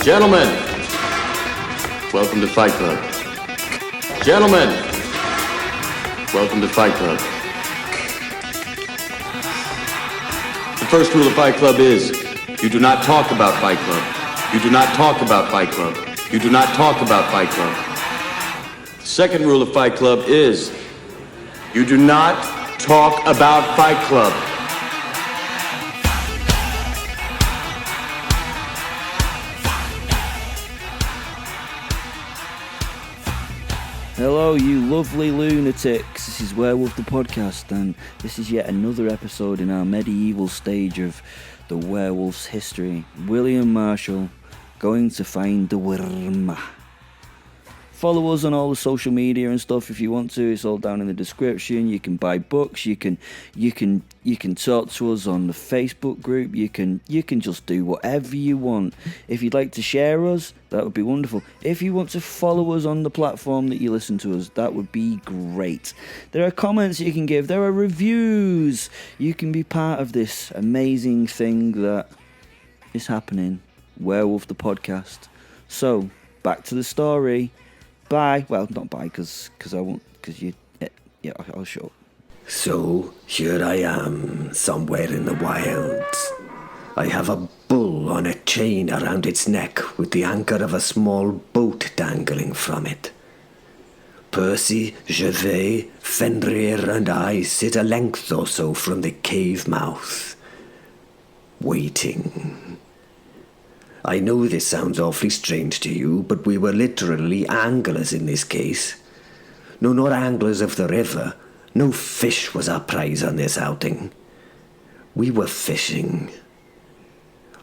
Gentlemen, welcome to Fight Club. Gentlemen, welcome to Fight Club. The first rule of Fight Club is, you do not talk about Fight Club. You do not talk about Fight Club. You do not talk about Fight Club. The second rule of Fight Club is, you do not talk about Fight Club. Hello, you lovely lunatics. This is Werewolf the podcast, and this is yet another episode in our medieval stage of the werewolf's history. William Marshal going to find the Wyrm. Follow us on all the social media and stuff if you want to. It's all down in the description. You can buy books. You can talk to us on the Facebook group. You can just do whatever you want. If you'd like to share us, that would be wonderful. If you want to follow us on the platform that you listen to us, that would be great. There are comments you can give. There are reviews. You can be part of this amazing thing that is happening. Werewolf the podcast. So back to the story. Bye. Well, not bye, because I won't, because you, yeah, I'll shut up. So, here I am, somewhere in the wilds. I have a bull on a chain around its neck with the anchor of a small boat dangling from it. Percy, Gervais, Fenrir and I sit a length or so from the cave mouth, waiting. I know this sounds awfully strange to you, but we were literally anglers in this case. No, not anglers of the river. No fish was our prize on this outing. We were fishing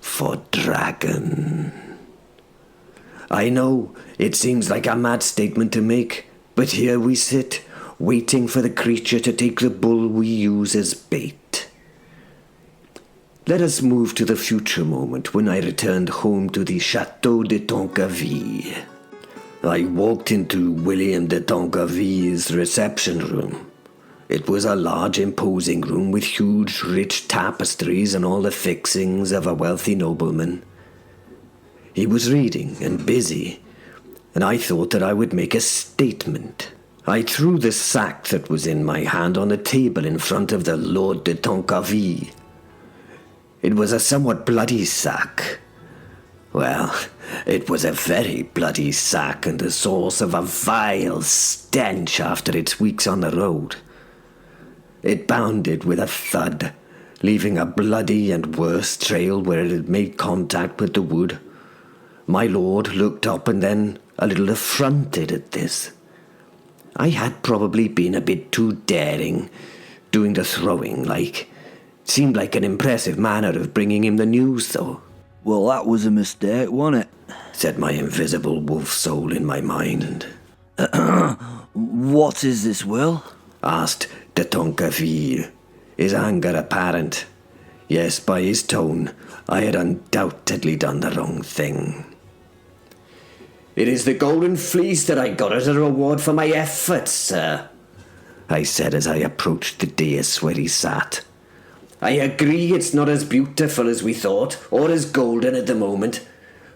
for dragon. I know, it seems like a mad statement to make, but here we sit, waiting for the creature to take the bull we use as bait. Let us move to the future moment when I returned home to the Château de Tancerville. I walked into William de Tancerville's reception room. It was a large, imposing room with huge, rich tapestries and all the fixings of a wealthy nobleman. He was reading and busy, and I thought that I would make a statement. I threw the sack that was in my hand on the table in front of the Lord de Tancerville. It was a somewhat bloody sack. Well, it was a very bloody sack and the source of a vile stench after its weeks on the road. It bounded with a thud, leaving a bloody and worse trail where it had made contact with the wood. My lord looked up and then a little affronted at this. I had probably been a bit too daring, doing the throwing like. Seemed like an impressive manner of bringing him the news, though. Well, that was a mistake, wasn't it? Said my invisible wolf soul in my mind. What is this, Will? Asked de Tancerville, his anger apparent. Yes, by his tone, I had undoubtedly done the wrong thing. It is the golden fleece that I got as a reward for my efforts, sir, I said as I approached the dais where he sat. I agree it's not as beautiful as we thought, or as golden at the moment,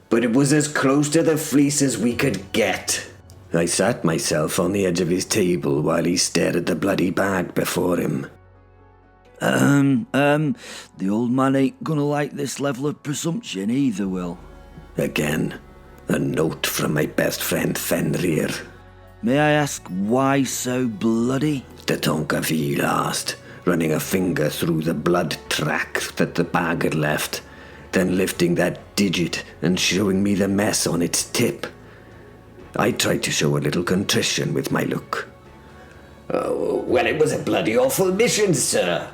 but it was as close to the fleece as we could get. I sat myself on the edge of his table while he stared at the bloody bag before him. The old man ain't gonna like this level of presumption either, Will. Again, a note from my best friend Fenrir. May I ask why so bloody? De Tancerville asked, running a finger through the blood track that the bag had left, then lifting that digit and showing me the mess on its tip. I tried to show a little contrition with my look. Oh, well, it was a bloody awful mission, sir,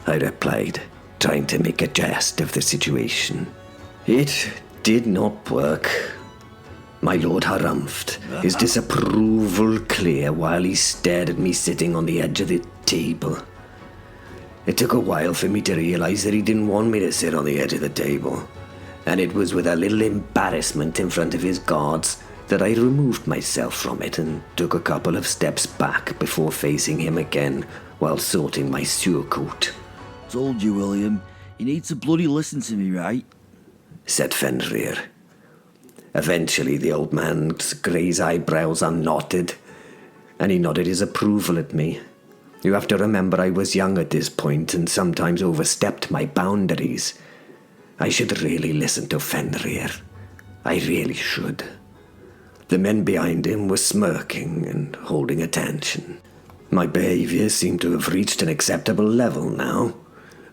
I replied, trying to make a jest of the situation. It did not work. My lord harumphed, his disapproval clear while he stared at me sitting on the edge of the table. It took a while for me to realize that he didn't want me to sit on the edge of the table, and it was with a little embarrassment in front of his guards that I removed myself from it and took a couple of steps back before facing him again while sorting my surcoat. Told you, William, You need to bloody listen to me, right? Said Fenrir. Eventually the old man's grey eyebrows unknotted, and he nodded his approval at me. You have to remember I was young at this point and sometimes overstepped my boundaries. I should really listen to Fenrir. I really should. The men behind him were smirking and holding attention. My behaviour seemed to have reached an acceptable level now.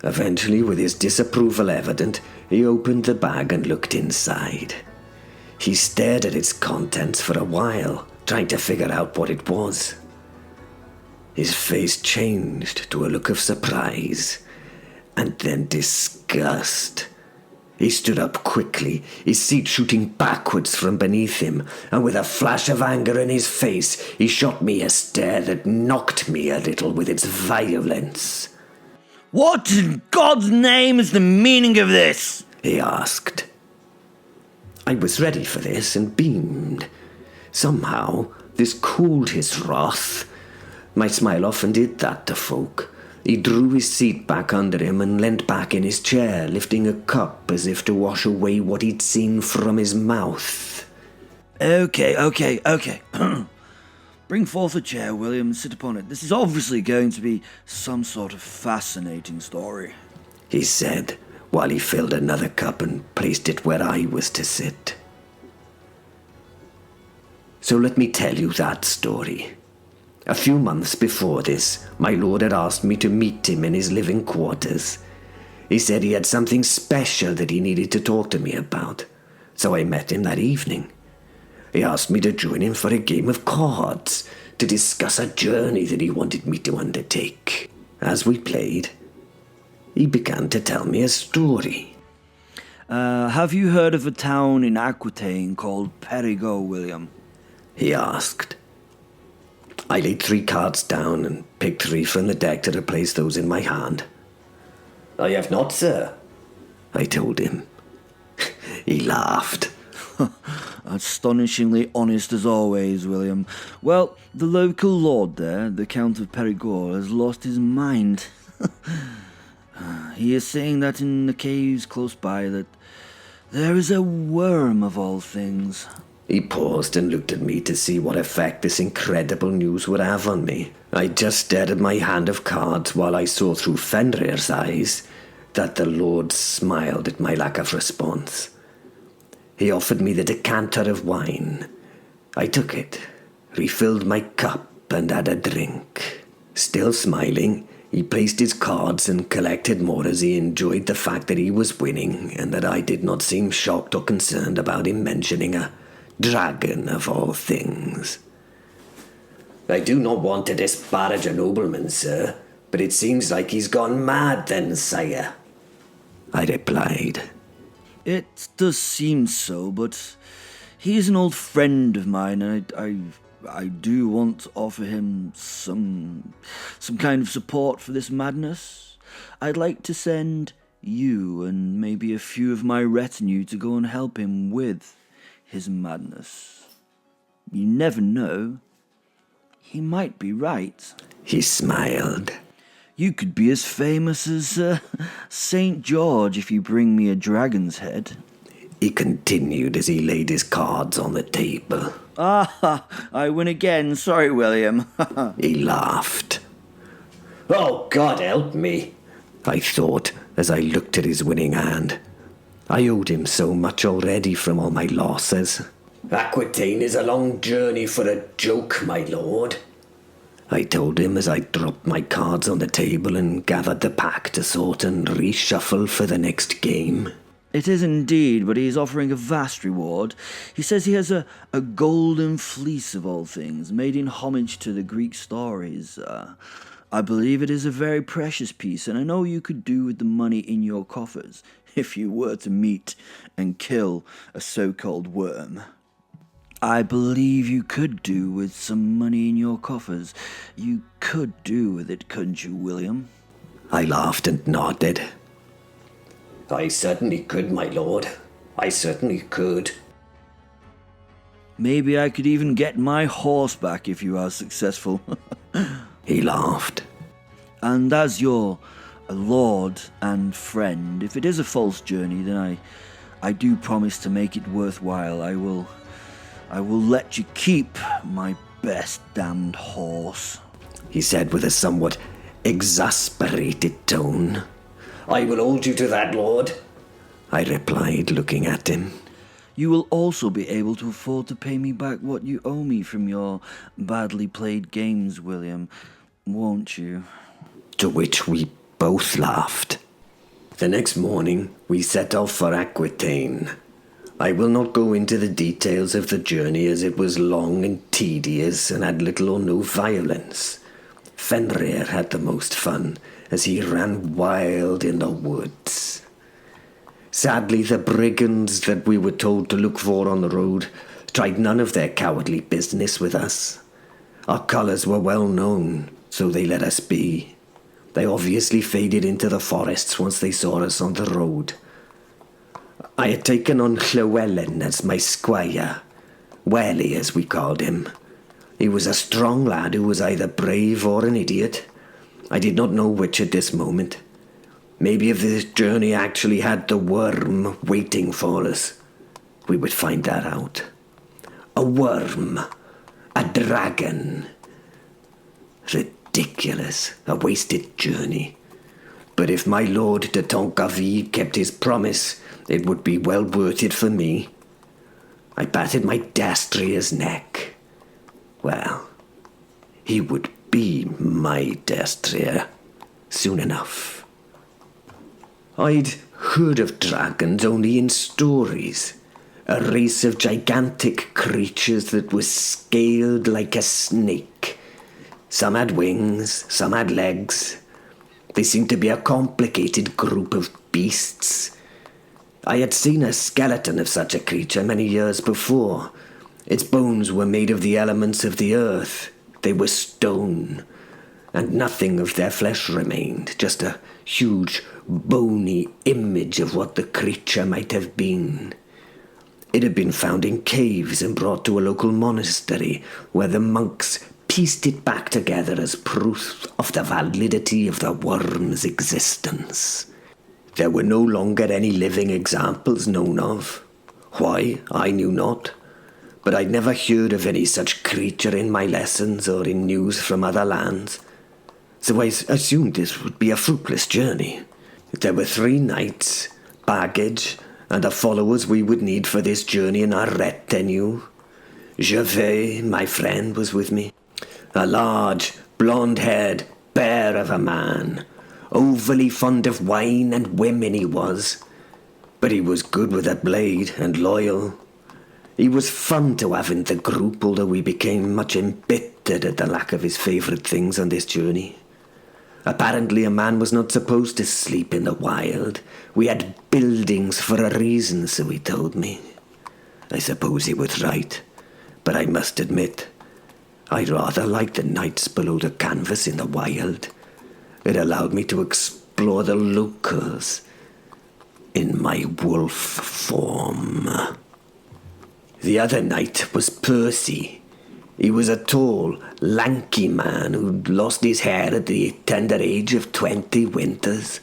Eventually, with his disapproval evident, he opened the bag and looked inside. He stared at its contents for a while, trying to figure out what it was. His face changed to a look of surprise, and then disgust. He stood up quickly, his seat shooting backwards from beneath him, and with a flash of anger in his face, he shot me a stare that knocked me a little with its violence. What in God's name is the meaning of this? He asked. I was ready for this and beamed. Somehow, this cooled his wrath. My smile often did that to folk. He drew his seat back under him and leant back in his chair, lifting a cup as if to wash away what he'd seen from his mouth. Okay. Bring forth a chair, William, sit upon it. This is obviously going to be some sort of fascinating story, he said, while he filled another cup and placed it where I was to sit. So let me tell you that story. A few months before this, my lord had asked me to meet him in his living quarters. He said he had something special that he needed to talk to me about, so I met him that evening. He asked me to join him for a game of cards, to discuss a journey that he wanted me to undertake. As we played, he began to tell me a story. Have you heard of a town in Aquitaine called Perigord, William? He asked. I laid 3 cards down and picked 3 from the deck to replace those in my hand. I have not, sir, I told him. He laughed. Astonishingly honest as always, William. Well, the local lord there, the Count of Perigord, has lost his mind. He is saying that in the caves close by that there is a worm of all things. He paused and looked at me to see what effect this incredible news would have on me. I just stared at my hand of cards while I saw through Fenrir's eyes that the lord smiled at my lack of response. He offered me the decanter of wine. I took it, refilled my cup, and had a drink. Still smiling, he placed his cards and collected more as he enjoyed the fact that he was winning and that I did not seem shocked or concerned about him mentioning a dragon of all things. I do not want to disparage a nobleman, sir, but it seems like he's gone mad then, sire, I replied. It does seem so, but he is an old friend of mine, and I do want to offer him some kind of support for this madness. I'd like to send you and maybe a few of my retinue to go and help him with his madness. You never know. He might be right. He smiled. You could be as famous as St. George if you bring me a dragon's head. He continued as he laid his cards on the table. Ah, I win again. Sorry, William. He laughed. Oh, God help me, I thought as I looked at his winning hand. I owed him so much already from all my losses. Aquitaine is a long journey for a joke, my lord, I told him as I dropped my cards on the table and gathered the pack to sort and reshuffle for the next game. It is indeed, but he is offering a vast reward. He says he has a golden fleece of all things, made in homage to the Greek stories. I believe it is a very precious piece, and I know you could do with the money in your coffers if you were to meet and kill a so-called worm. I believe you could do with some money in your coffers. You could do with it, couldn't you, William? I laughed and nodded. I certainly could, my lord. I certainly could. Maybe I could even get my horse back if you are successful. He laughed. And as your lord and friend, if it is a false journey, then I do promise to make it worthwhile. I will let you keep my best damned horse," he said with a somewhat exasperated tone. "I will hold you to that, Lord," I replied, looking at him. "You will also be able to afford to pay me back what you owe me from your badly played games, William, won't you?" To which we both laughed. The next morning, we set off for Aquitaine. I will not go into the details of the journey, as it was long and tedious and had little or no violence. Fenrir had the most fun, as he ran wild in the woods. Sadly, the brigands that we were told to look for on the road tried none of their cowardly business with us. Our colours were well known, so they let us be. They obviously faded into the forests once they saw us on the road. I had taken on Llewellyn as my squire, Welly as we called him. He was a strong lad who was either brave or an idiot. I did not know which at this moment. Maybe if this journey actually had the worm waiting for us, we would find that out. A worm. A dragon. Ridiculous. A wasted journey. But if my Lord de Tancerville kept his promise, it would be well worth it for me. I patted my destrier's neck. Well, he would be my destrier soon enough. I'd heard of dragons only in stories. A race of gigantic creatures that was scaled like a snake. Some had wings, some had legs. They seemed to be a complicated group of beasts. I had seen a skeleton of such a creature many years before. Its bones were made of the elements of the earth. They were stone, and nothing of their flesh remained, just a huge, bony image of what the creature might have been. It had been found in caves and brought to a local monastery, where the monks pieced it back together as proof of the validity of the worm's existence. There were no longer any living examples known of. Why, I knew not. But I'd never heard of any such creature in my lessons or in news from other lands. So I assumed this would be a fruitless journey. There were 3 knights, baggage, and the followers we would need for this journey in our retinue. Gervais, my friend, was with me. A large, blonde-haired bear of a man. Overly fond of wine and women he was. But he was good with a blade and loyal. He was fun to have in the group, although we became much embittered at the lack of his favourite things on this journey. Apparently a man was not supposed to sleep in the wild. We had buildings for a reason, so he told me. I suppose he was right, but I must admit, I rather liked the nights below the canvas in the wild. It allowed me to explore the locals in my wolf form. The other knight was Percy. He was a tall, lanky man who'd lost his hair at the tender age of 20 winters,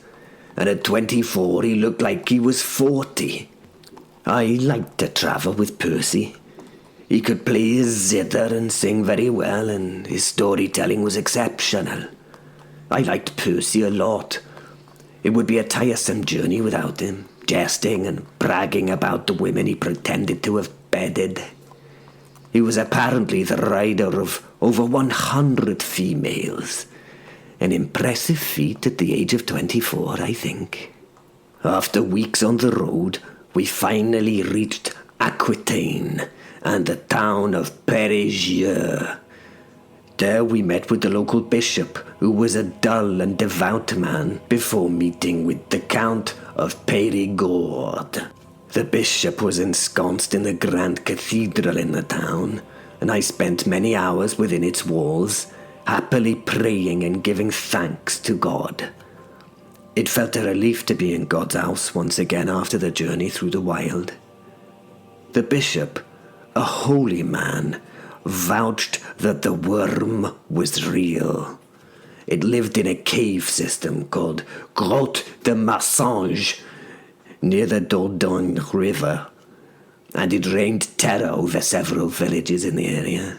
and at 24 he looked like he was 40. I liked to travel with Percy. He could play his zither and sing very well, and his storytelling was exceptional. I liked Percy a lot. It would be a tiresome journey without him, jesting and bragging about the women he pretended to have bedded. He was apparently the rider of over 100 females. An impressive feat at the age of 24, I think. After weeks on the road, we finally reached Aquitaine and the town of Pérégieux. There we met with the local bishop, who was a dull and devout man, before meeting with the Count of Périgord. The bishop was ensconced in the grand cathedral in the town, and I spent many hours within its walls, happily praying and giving thanks to God. It felt a relief to be in God's house once again after the journey through the wild. The bishop, a holy man, vouched that the worm was real. It lived in a cave system called Grotte de Massange, near the Dordogne River, and it rained terror over several villages in the area.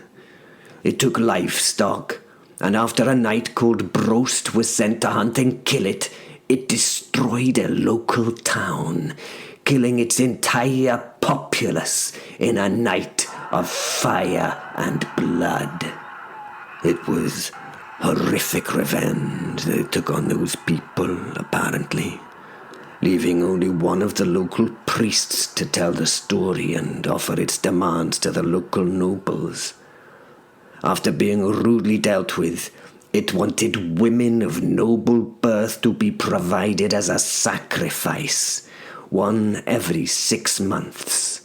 It took livestock, and after a knight called Brost was sent to hunt and kill it, it destroyed a local town, killing its entire populace in a night of fire and blood. It was horrific revenge they took on those people, apparently, leaving only one of the local priests to tell the story and offer its demands to the local nobles. After being rudely dealt with, it wanted women of noble birth to be provided as a sacrifice, one every 6 months.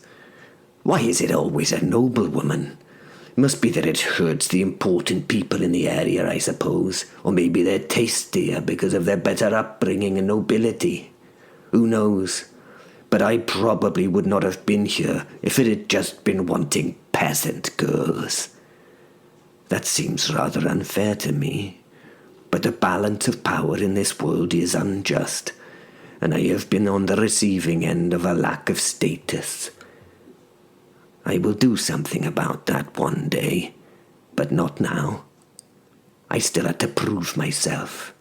Why is it always a noble woman? Must be that it hurts the important people in the area, I suppose. Or maybe they're tastier because of their better upbringing and nobility. Who knows? But I probably would not have been here if it had just been wanting peasant girls. That seems rather unfair to me. But the balance of power in this world is unjust, and I have been on the receiving end of a lack of status. I will do something about that one day, but not now. I still had to prove myself.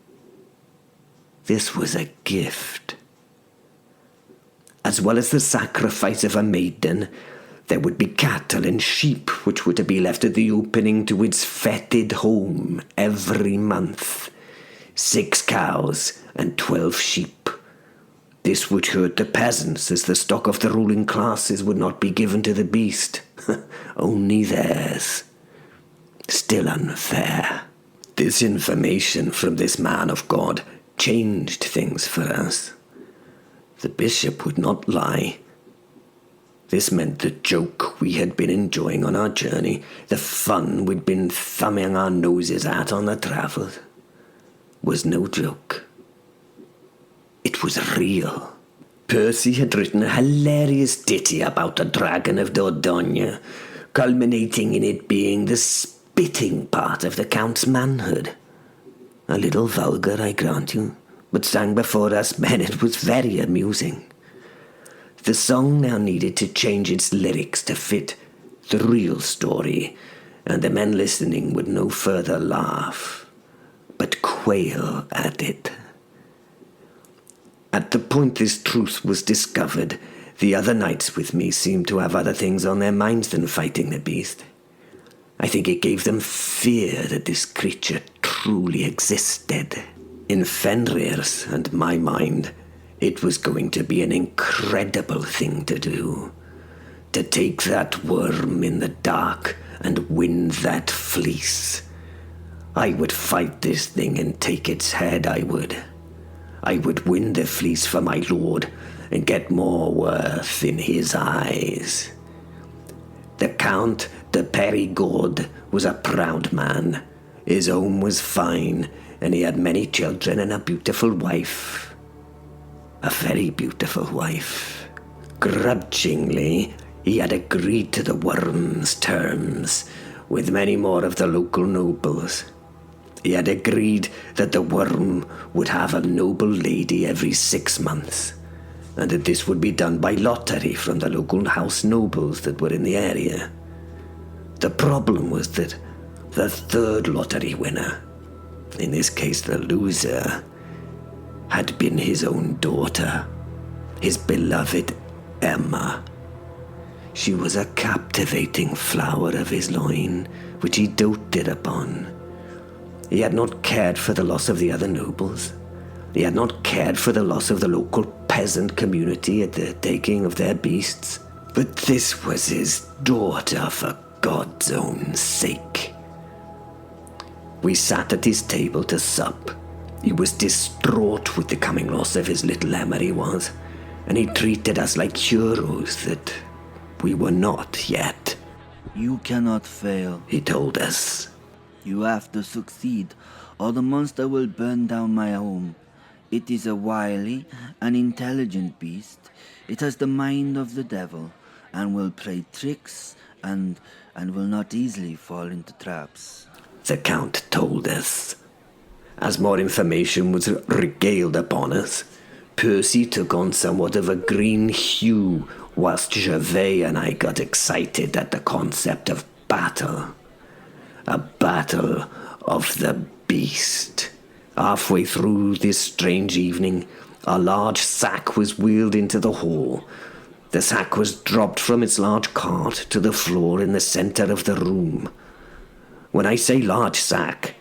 This was a gift. As well as the sacrifice of a maiden, there would be cattle and sheep which were to be left at the opening to its fetid home every month. 6 cows and 12 sheep. This would hurt the peasants, as the stock of the ruling classes would not be given to the beast. Only theirs. Still unfair. This information from this man of God changed things for us. The bishop would not lie. This meant the joke we had been enjoying on our journey, the fun we'd been thumbing our noses at on the travel, was no joke. It was real. Percy had written a hilarious ditty about the Dragon of Dordogne, culminating in it being the spitting part of the Count's manhood. A little vulgar, I grant you, but sang before us men it was very amusing. The song now needed to change its lyrics to fit the real story, and the men listening would no further laugh, but quail at it. At the point this truth was discovered, the other knights with me seemed to have other things on their minds than fighting the beast. I think it gave them fear that this creature truly existed. In Fenrir's and my mind, it was going to be an incredible thing to do. To take that worm in the dark and win that fleece. I would fight this thing and take its head, I would. I would win the fleece for my lord and get more worth in his eyes. The Count de Périgord was a proud man. His home was fine, and he had many children and a beautiful wife. A very beautiful wife. Grudgingly, he had agreed to the worm's terms, with many more of the local nobles. He had agreed that the worm would have a noble lady every 6 months, and that this would be done by lottery from the local house nobles that were in the area. The problem was that the third lottery winner, in this case the loser, had been his own daughter, his beloved Emma. She was a captivating flower of his loin, which he doted upon. He had not cared for the loss of the other nobles. He had not cared for the loss of the local peasant community at the taking of their beasts. But this was his daughter, for God's own sake. We sat at his table to sup. He was distraught with the coming loss of his little Emma, he was, and he treated us like heroes that we were not yet. You cannot fail, he told us. You have to succeed, or the monster will burn down my home. It is a wily and intelligent beast. It has the mind of the devil, and will play tricks and will not easily fall into traps. The Count told us. As more information was regaled upon us, Percy took on somewhat of a green hue, whilst Gervais and I got excited at the concept of battle. A battle of the beast. Halfway through this strange evening, a large sack was wheeled into the hall. The sack was dropped from its large cart to the floor in the centre of the room. When I say large sack,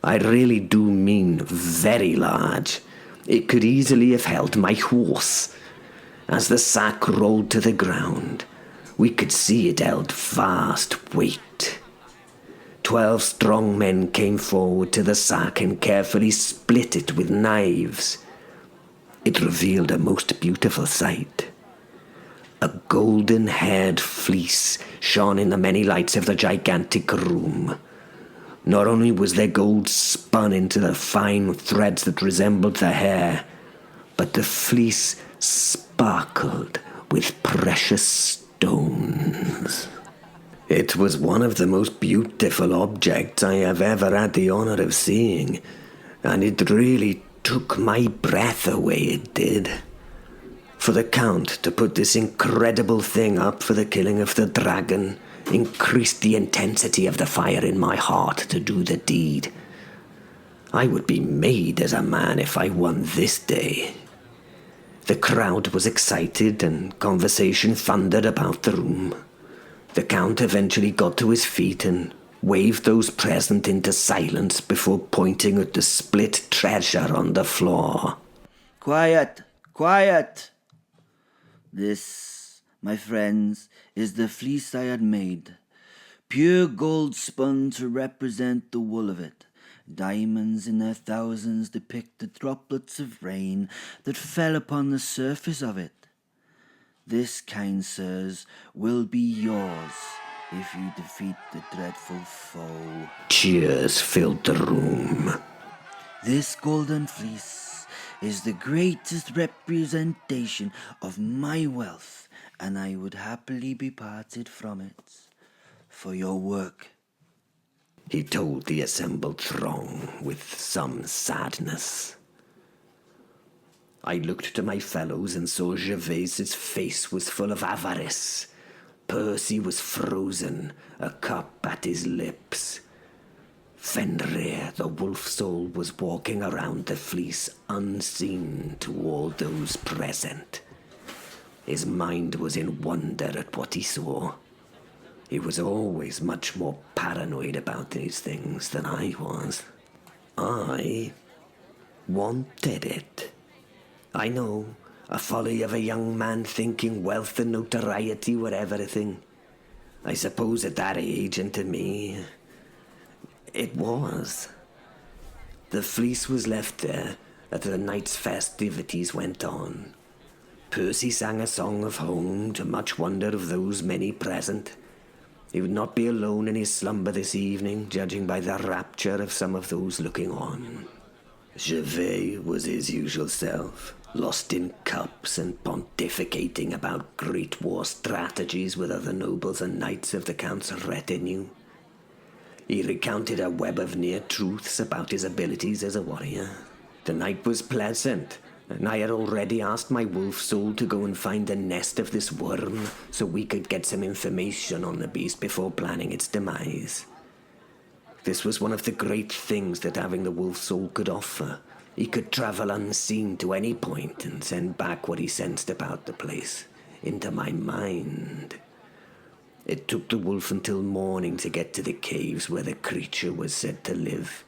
I really do mean very large. It could easily have held my horse. As the sack rolled to the ground, we could see it held vast weight. 12 strong men came forward to the sack and carefully split it with knives. It revealed a most beautiful sight. A golden-haired fleece shone in the many lights of the gigantic room. Not only was their gold spun into the fine threads that resembled the hair, but the fleece sparkled with precious stones. It was one of the most beautiful objects I have ever had the honour of seeing, and it really took my breath away, it did. For the Count to put this incredible thing up for the killing of the dragon increased the intensity of the fire in my heart to do the deed. I would be made as a man if I won this day. The crowd was excited and conversation thundered about the room. The Count eventually got to his feet and waved those present into silence before pointing at the split treasure on the floor. Quiet! Quiet! This, my friends, is the fleece I had made. Pure gold spun to represent the wool of it. Diamonds in their thousands depict the droplets of rain that fell upon the surface of it. This, kind sirs, will be yours if you defeat the dreadful foe. Cheers filled the room. This golden fleece is the greatest representation of my wealth, and I would happily be parted from it for your work. He told the assembled throng with some sadness. I looked to my fellows and saw Gervais's face was full of avarice. Percy was frozen, a cup at his lips. Fenrir, the wolf soul, was walking around the fleece unseen to all those present. His mind was in wonder at what he saw. He was always much more paranoid about these things than I was. I wanted it. I know, a folly of a young man thinking wealth and notoriety were everything. I suppose at that age, and to me, it was. The fleece was left there as the night's festivities went on. Percy sang a song of home to much wonder of those many present. He would not be alone in his slumber this evening, judging by the rapture of some of those looking on. Gervais was his usual self, lost in cups and pontificating about great war strategies with other nobles and knights of the Count's retinue. He recounted a web of near truths about his abilities as a warrior. The night was pleasant, and I had already asked my wolf soul to go and find the nest of this worm so we could get some information on the beast before planning its demise. This was one of the great things that having the wolf soul could offer. He could travel unseen to any point and send back what he sensed about the place into my mind. It took the wolf until morning to get to the caves where the creature was said to live.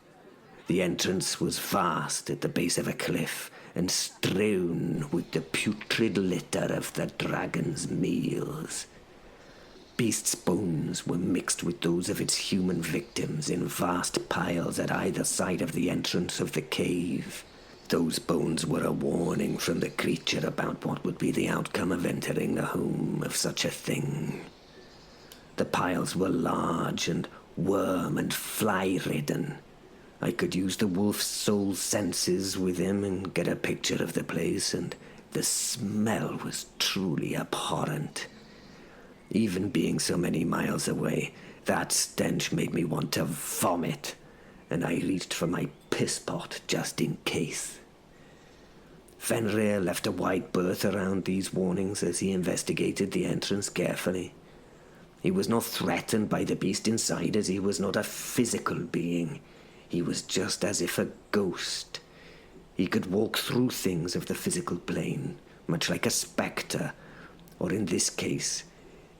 The entrance was vast at the base of a cliff and strewn with the putrid litter of the dragon's meals. Beast's bones were mixed with those of its human victims in vast piles at either side of the entrance of the cave. Those bones were a warning from the creature about what would be the outcome of entering the home of such a thing. The piles were large and worm and fly-ridden. I could use the wolf's soul senses with him and get a picture of the place, and the smell was truly abhorrent. Even being so many miles away, that stench made me want to vomit, and I reached for my piss pot just in case. Fenrir left a wide berth around these warnings as he investigated the entrance carefully. He was not threatened by the beast inside, as he was not a physical being. He was just as if a ghost. He could walk through things of the physical plane, much like a spectre, or in this case,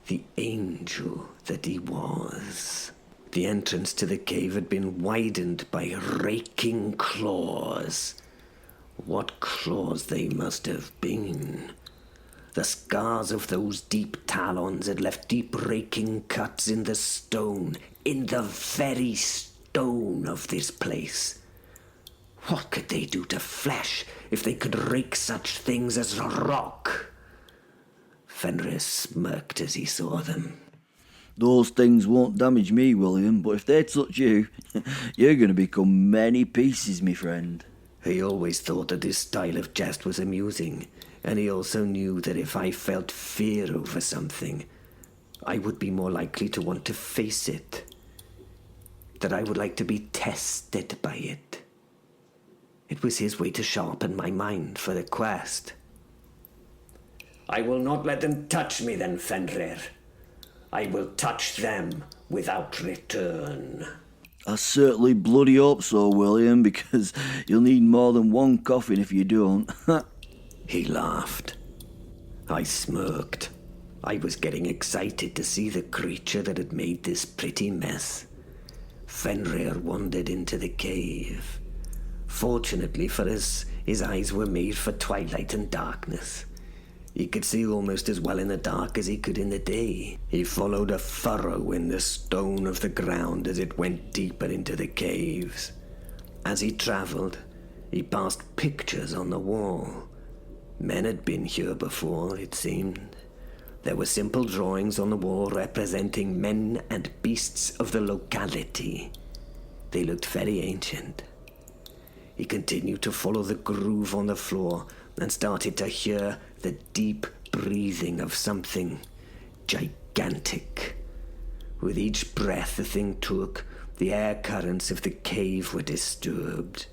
the angel that he was. The entrance to the cave had been widened by raking claws. What claws they must have been. The scars of those deep talons had left deep raking cuts in the stone, in the very stone of this place. What could they do to flesh if they could rake such things as rock? Fenrir smirked as he saw them. Those things won't damage me, William, but if they touch you, you're going to become many pieces, me friend. He always thought that this style of jest was amusing, and he also knew that if I felt fear over something, I would be more likely to want to face it. That I would like to be tested by it. It was his way to sharpen my mind for the quest. I will not let them touch me then, Fenrir. I will touch them without return. I certainly bloody hope so, William, because you'll need more than one coffin if you don't. He laughed. I smirked. I was getting excited to see the creature that had made this pretty mess. Fenrir wandered into the cave. Fortunately for us, his eyes were made for twilight and darkness. He could see almost as well in the dark as he could in the day. He followed a furrow in the stone of the ground as it went deeper into the caves. As he travelled, he passed pictures on the wall. Men had been here before, it seemed. There were simple drawings on the wall representing men and beasts of the locality. They looked very ancient. He continued to follow the groove on the floor and started to hear the deep breathing of something gigantic. With each breath the thing took, the air currents of the cave were disturbed.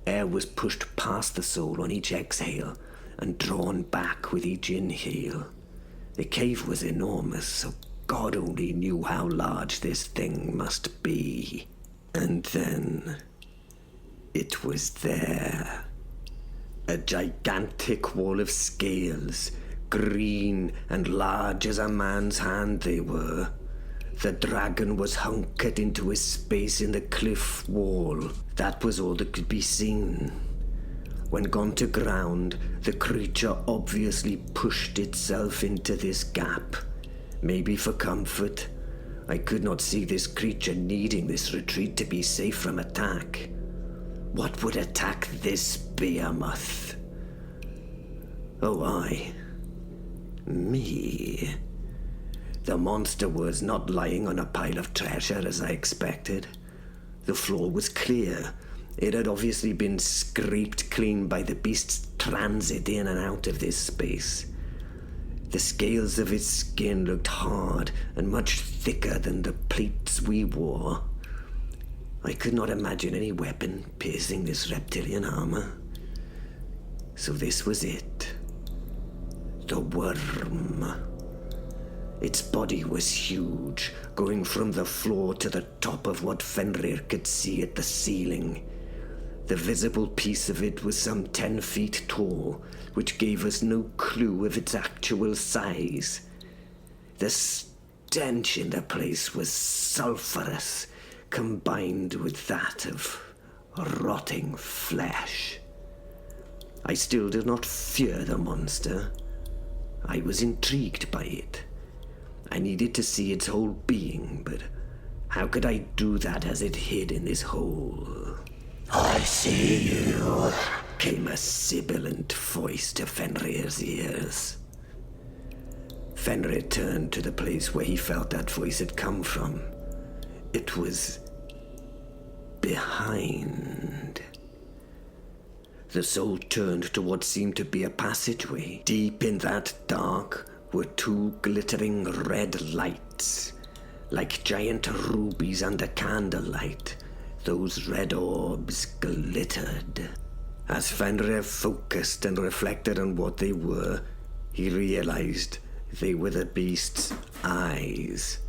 Air was pushed past the soul on each exhale and drawn back with each inhale. The cave was enormous, so God only knew how large this thing must be. And then it was there. A gigantic wall of scales, green and large as a man's hand they were. The dragon was hunkered into a space in the cliff wall. That was all that could be seen. When gone to ground, the creature obviously pushed itself into this gap. Maybe for comfort. I could not see this creature needing this retreat to be safe from attack. What would attack this behemoth? Oh, me. The monster was not lying on a pile of treasure as I expected. The floor was clear. It had obviously been scraped clean by the beast's transit in and out of this space. The scales of its skin looked hard and much thicker than the plates we wore. I could not imagine any weapon piercing this reptilian armor. So this was it. The worm. Its body was huge, going from the floor to the top of what Fenrir could see at the ceiling. The visible piece of it was some 10 feet tall, which gave us no clue of its actual size. The stench in the place was sulphurous, combined with that of rotting flesh. I still did not fear the monster. I was intrigued by it. I needed to see its whole being, but how could I do that as it hid in this hole? I see you, came a sibilant voice to Fenrir's ears. Fenrir turned to the place where he felt that voice had come from. It was behind. The soul turned to what seemed to be a passageway. Deep in that dark were 2 glittering red lights, like giant rubies under candlelight. those red orbs glittered. As Fenrir focused and reflected on what they were, he realized they were the beast's eyes.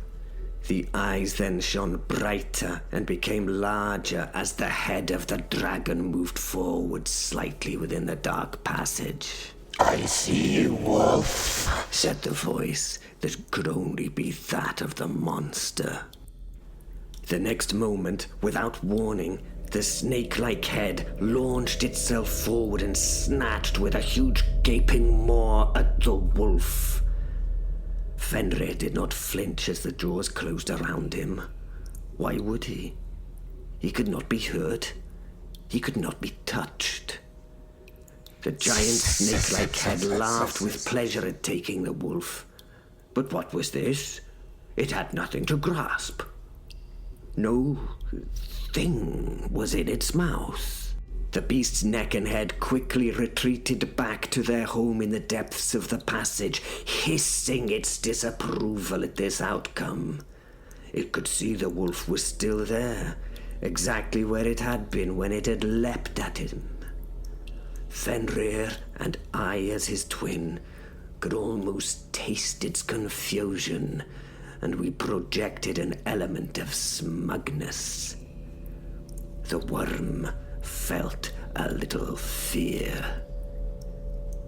The eyes then shone brighter and became larger as the head of the dragon moved forward slightly within the dark passage. "I see you, wolf," said the voice that could only be that of the monster. The next moment, without warning, the snake-like head launched itself forward and snatched with a huge gaping maw at the wolf. Fenrir did not flinch as the jaws closed around him. Why would he? He could not be hurt. He could not be touched. The giant snake-like head laughed with pleasure at taking the wolf. But what was this? It had nothing to grasp. No thing was in its mouth. The beast's neck and head quickly retreated back to their home in the depths of the passage, hissing its disapproval at this outcome. It could see the wolf was still there, exactly where it had been when it had leapt at him. Fenrir, and I as his twin, could almost taste its confusion, and we projected an element of smugness. The worm felt a little fear.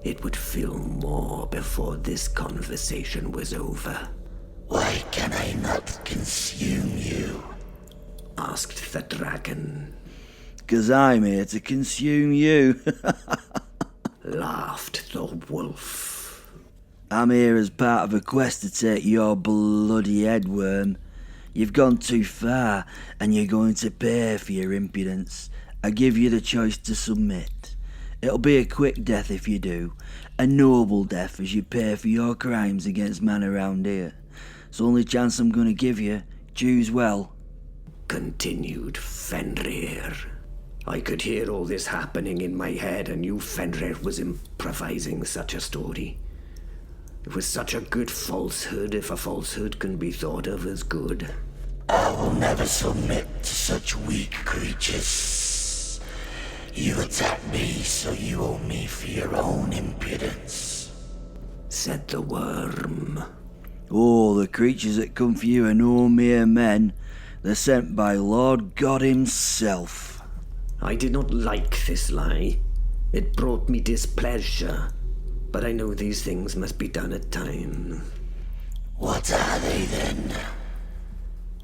It would feel more before this conversation was over. "Why can I not consume you?" asked the dragon. "'Cause I'm here to consume you," laughed the wolf. "I'm here as part of a quest to take your bloody head, Worm. You've gone too far, and you're going to pay for your impudence. I give you the choice to submit. It'll be a quick death if you do, a noble death as you pay for your crimes against man around here. It's the only chance I'm going to give you. Choose well," continued Fenrir. I could hear all this happening in my head and knew Fenrir was improvising such a story. It was such a good falsehood if a falsehood can be thought of as good. "I will never submit to such weak creatures. You attacked me, so you owe me for your own impudence," said the worm. "Oh, the creatures that come for you are no mere men. They're sent by Lord God himself." I did not like this lie. It brought me displeasure. But I know these things must be done at times. "What are they then?"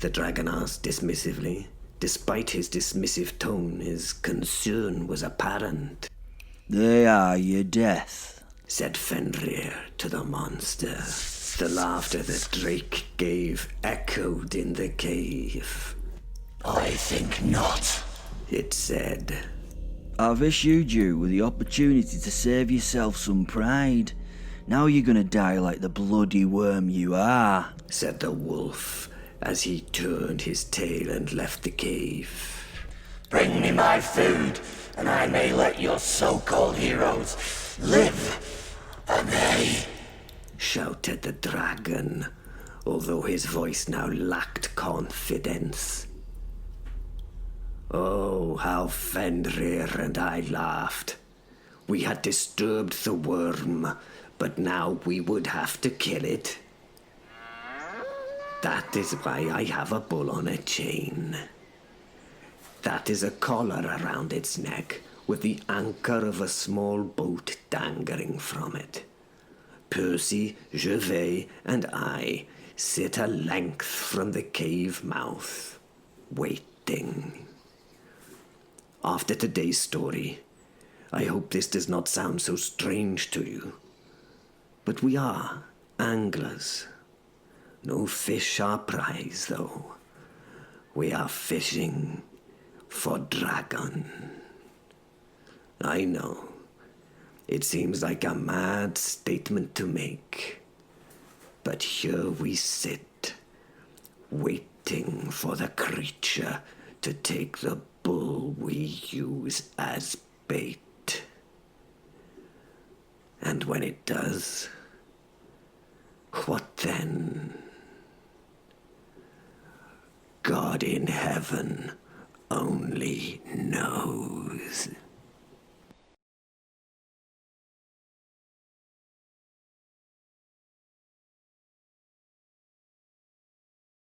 the dragon asked dismissively. Despite his dismissive tone, his concern was apparent. "They are your death," said Fenrir to the monster. The laughter that Drake gave echoed in the cave. "I think not," it said. "I've issued you with the opportunity to save yourself some pride. Now you're gonna die like the bloody worm you are," said the wolf as he turned his tail and left the cave. "Bring me my food, and I may let your so-called heroes live. And they..." shouted the dragon, although his voice now lacked confidence. Oh, how Fenrir and I laughed. We had disturbed the worm, but now we would have to kill it. That is why I have a bull on a chain. That is a collar around its neck, with the anchor of a small boat dangling from it. Percy, Gervais, and I sit a length from the cave mouth, waiting. After today's story, I hope this does not sound so strange to you. But we are anglers. No fish our prize, though. We are fishing for dragon. I know, it seems like a mad statement to make. But here we sit, waiting for the creature to take the bull we use as bait. And when it does, what then? God in heaven, only knows.